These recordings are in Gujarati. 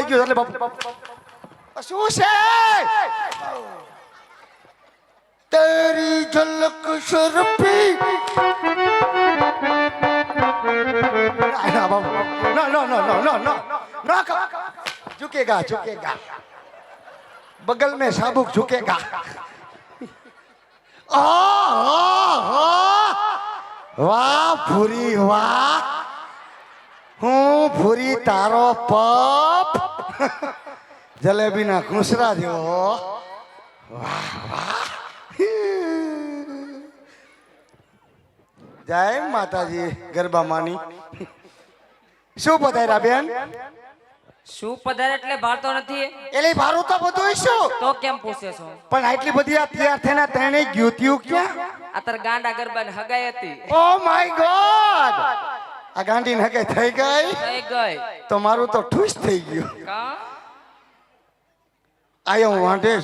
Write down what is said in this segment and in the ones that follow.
ગયો એટલે બાપુ શું છે तेरी झलक शर्फी नो नो नो नो नो नो नो झुकेगा झुकेगा बगल में साबुक झुकेगा वाह भूरी वाह हूँ भूरी तारो पप जलेबी ना खुसरा जो वाह वाह जय माताजी गरबा मानी શું પધાર્યા બેન શું પધાર એટલે ભારતો નથી એલે ભારું તો બધું શું તો કેમ પૂછે છો પણ આટલી બધી આ તૈયાર થઈને તણે ગયું ત્યું ક્યાં આતર ગાંડા ગરબાની હગાઈ હતી ઓ માય ગોડ આ ગાંડીને હગાઈ થઈ ગઈ તો મારું તો ઠુસ થઈ ગયું કા આયો વાંઢે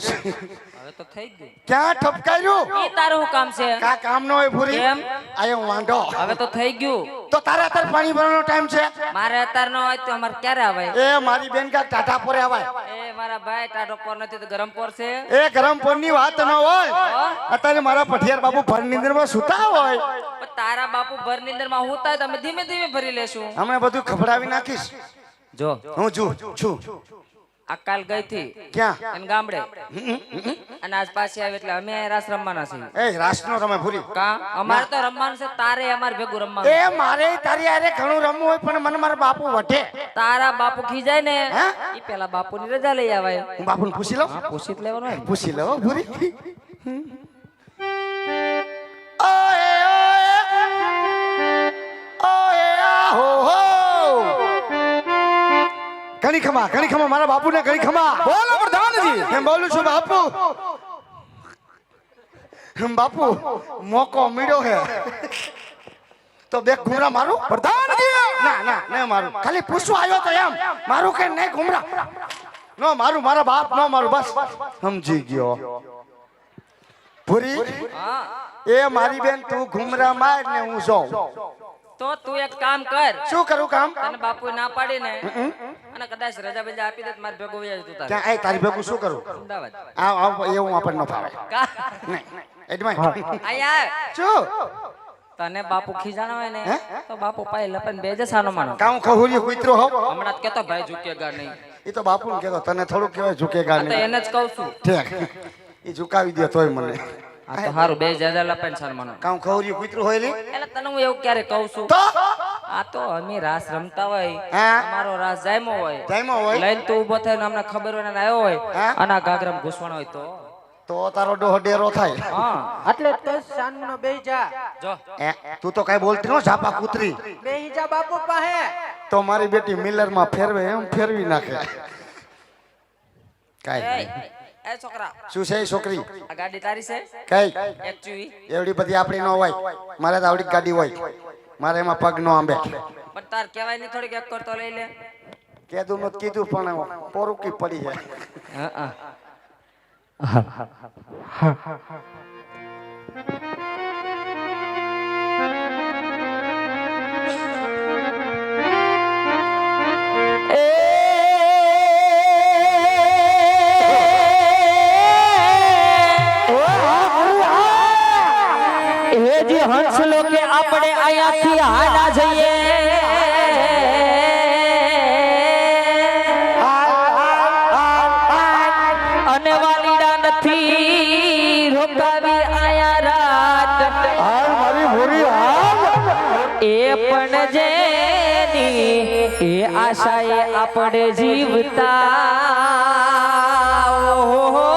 હવે તો થઈ ગયું ક્યાં ઠપકાર્યું ઈ તારું કામ છે કા કામ ન હોય પૂરી કેમ આયો વાંઢો હવે તો થઈ ગયું તો તારે અત્યારે પાણી ભરવાનો ટાઈમ છે મારે અત્યાર નો હોય તો અમારે ક્યારે આવે એ મારી બેન કા ટાટા પોરે આવાય એ મારા ભાઈ ટાટો પર નથી તો ગરમ પર છે એ ગરમ પોરની વાત ન હોય અત્યારે મારા પઠિયાર બાપુ ભર નિંદરમાં સુતા હોય પણ તારા બાપુ ભર નીંદર માં હું થાય તમે ધીમે ધીમે ભરી લેશું હમણાં બધું ખબડાવી નાખીશ જો હું છું આ કાલ ગઈ થી ક્યાં એન ગામડે અને આજ પાછી આવી એટલે અમે રાસ રમવાના છીએ એ રાસનો રમે ભૂરી કા અમારે તો રમવાનું છે તારે અમાર ભેગું રમવાનું એ મારે તારી આરે ઘણું રમવું હોય પણ મને મારા બાપુ વઢે તારા બાપુ ખીજાય ને હે? ઈ પેલા બાપુ ની રજા લઈ આવાય હું બાપુને પૂછી લઉં હા પૂછી જ લેવાનું હોય ને. પૂછી લઉં ભૂરી ઓએ ઓએ આહો હો ઘણી ખમા મારા બાપુને ઘણી ખમા બોલો પ્રધાનજી હું બોલું છું બાપુ બાપુ મોકો મળ્યો હે તો બે ઘુમરા મારું પ્રધાનજી ના મારું ખાલી પૂછવા આવ્યો તો એમ મારું કે નહીં ઘુમરા નો મારું મારા બાપ નો મારું બસ સમજી ગયો પૂરી હા એ મારી બેન તું ઘુમરા માર ને હું જાઉં તો તું એક કામ કર શું કરું કામ તને બાપુ ના પાડી ને અને કદાચ રજા બજા આપી દે તો મારે ભેગો વહી તું તારે ક્યાં એ તારી ભેગું શું કરું અમદાવાદ આવ એવું આપણને ન ફાવે કા નહીં એડમાઈ આયા શું તને બાપુ ખીજાણા હોય ને તો બાપુ પાય લપન બેજે સાનો માનો કામ ખહુરી કૂતરો હો હમણાં જ કેતો ભાઈ ઝૂકેગા નહીં એ તો બાપુને કહેતો તને થોડું કહેવાય ઝુકેગા આ તો નહીં એને જ કહું છું ઠીક એ ઝુકાવી દે તોય મને આ તો હારું બે જાજા લપન સાનો માનો કામ ખહુરી કૂતરો હોય લે એટલે તને હું એવું ક્યારે કહું છું તો આ તો અમે રાસ રમતા હોય હા અમારો રાસ જાયમો હોય ટાઈમો હોય લઈને તું ઉભો થઈને અમને ખબર હોય ને આવ્યો હોય હા? અને આ ગાગરામાં ઘૂસવાનો હોય તો તારો ડોહો ડેરો થાય હા એટલે તો શાનનો બેહી જા જો તું તો કઈ બોલતી નો ઝાપા કૂતરી બેહી જા બાપુ પાસે તો મારી બેટી મિલર માં ફેરવે એમ ફેરવી નાખે કાઈ એ નહીં. એ છોકરા શું છે એ છોકરી આ ગાડી તારી છે કઈ એકચ્યુઅલી એવડી બધી આપણી ન હોય મારે તો આવડી ગાડી હોય મારે એમાં પગ નો આંબે પણ તાર કહેવાય નહીં થોડીક એક કરતો લઈ લે કીધું નત કીધું પણ પોરુકી પડી જાય હા હંસ લોકે આપણે અહીંયાથી હાલા જઈએ અને વાલીડા નથી રોકાવી આયા રાત એ પણ જેની એ આશાએ આપણે જીવતા ઓહો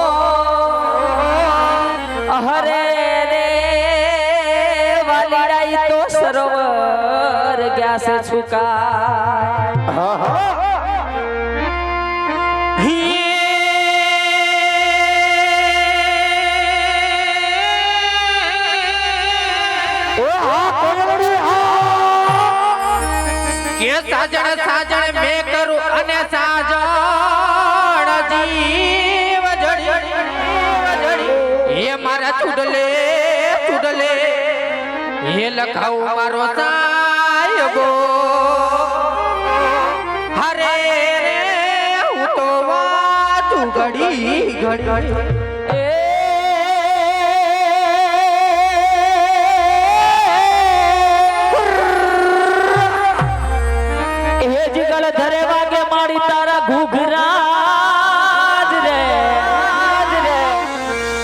હરે રે વાલીડા તો સરોવર ગયા છે છુકા સાજણ સાજણ મે કરું અને સાજણ જીવ જડી હે મારા ચુડલે ચુડલે હે લખાઉ મારો સાયબો હરે રે હું તું ઘડી ઘડી એ જીગલ ધરે વાગે મારી તારા ઘૂઘરા રે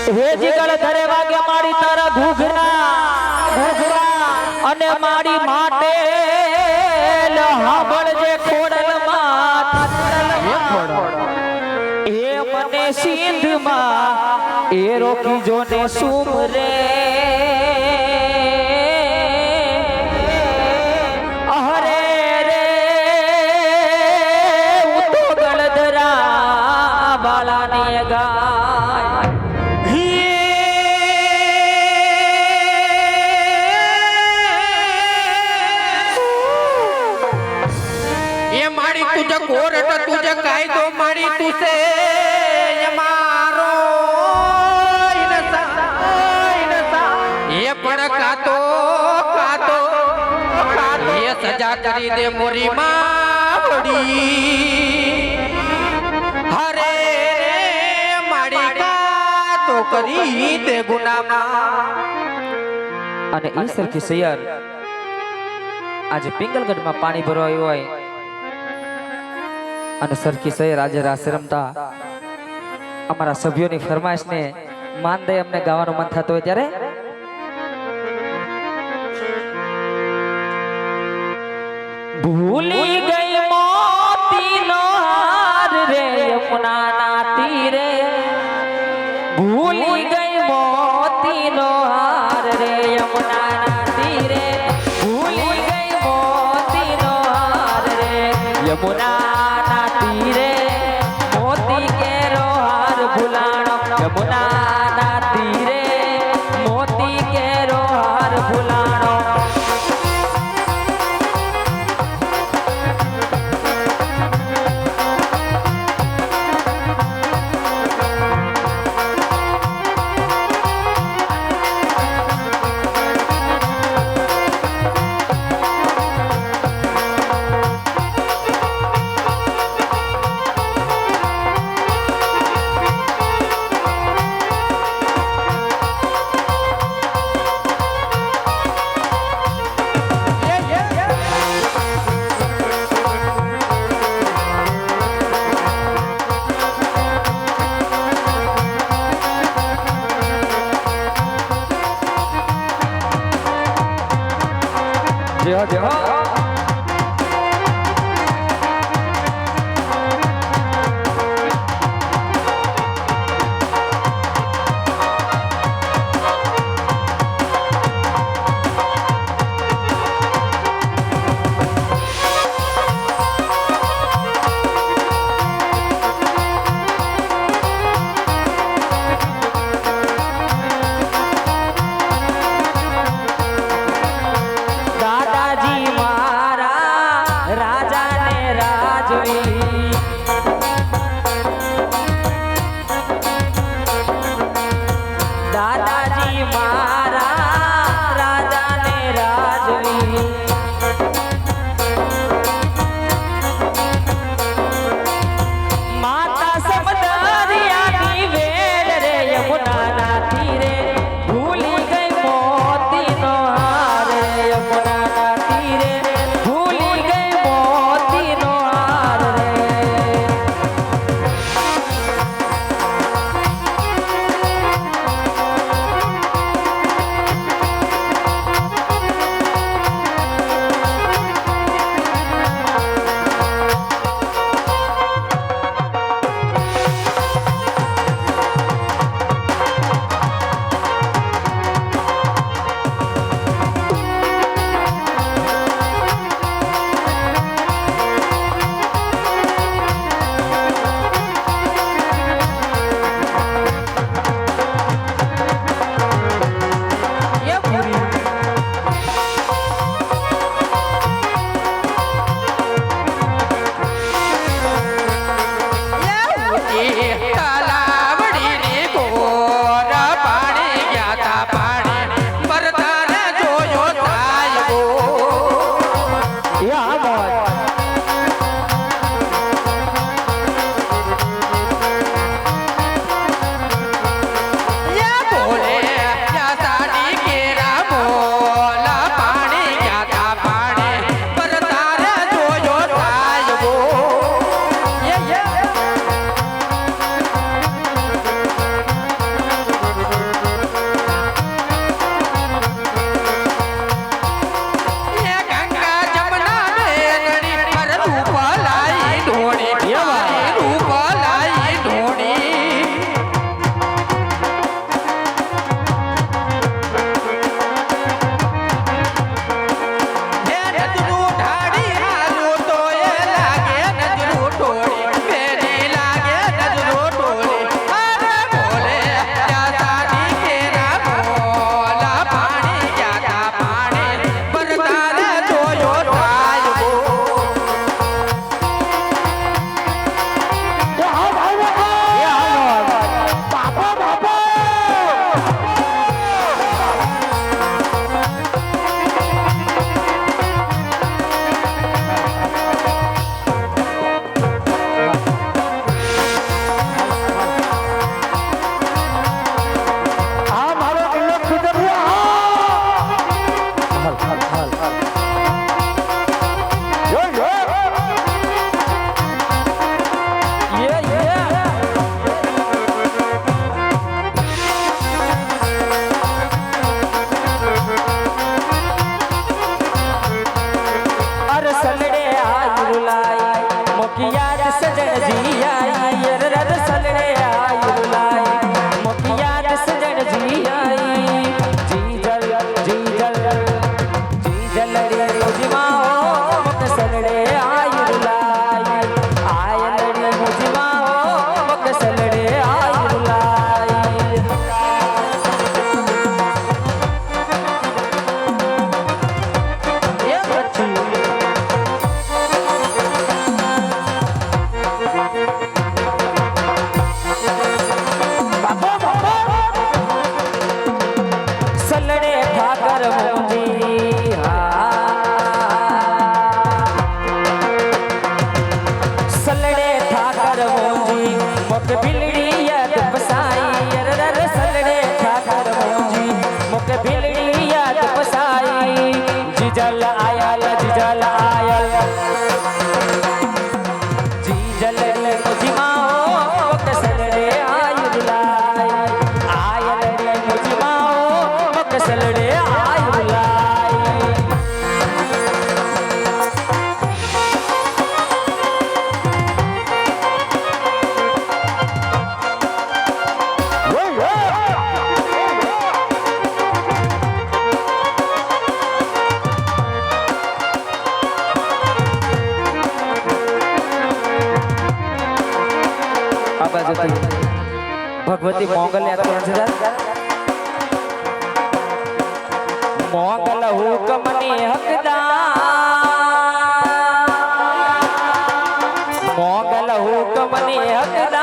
હે જીગલ ધરે વાગે મારી તારા ઘૂઘરા અને મારી માટે હાંભળજે ખોડલ માં એ મને સિંધમાં એ રોકી જોને સુમ રે અહરે રે હું તો ગળધરા બાલાની ગાય ये मारी तुझे कोरट तुझे कायदो मारी तुझे ये मारो ये पण कातो ये सजा करी दे मोरी मावड़ी हरे रे मारी कातो करी दे गुनामा અને ઈ સરખી સૈયાર આજે પિંગલગઢમાં પાણી ભરવા આવ્યો હોય અને સરખી સૈયાર આજે રાસ રમતા અમારા સભ્યોની ફરમાઈશને માન દે અમને ગાવાનું મન થતું હોય ત્યારે ભૂલી ગઈ મોતીનો હાર રે યમુનાના તીરે ભૂલી ગઈ મોતીનો હાર રે યમુનાના તીરે ભૂલી ગઈ મોતીનો હાર રે યમુનાના તીરે મોતી કેરો હાર ભૂલાણો યમુનાના તીરે મોતી કેરો હાર ભૂલાણો मुख बिलड़ी याद बसाई रर सलड़े ठाकर मुंजी मुख बिलड़ी याद बसाई जिजल आयल जिजल आयल जिजल रे मुझी माओ मुख सलड़े आयल लाई आयल रे मुझी माओ मुख सलड़े आयल लाई भगवती मोंगल मोंगल हुक्मनी हकदार मोंगल हुक्मनी हकदार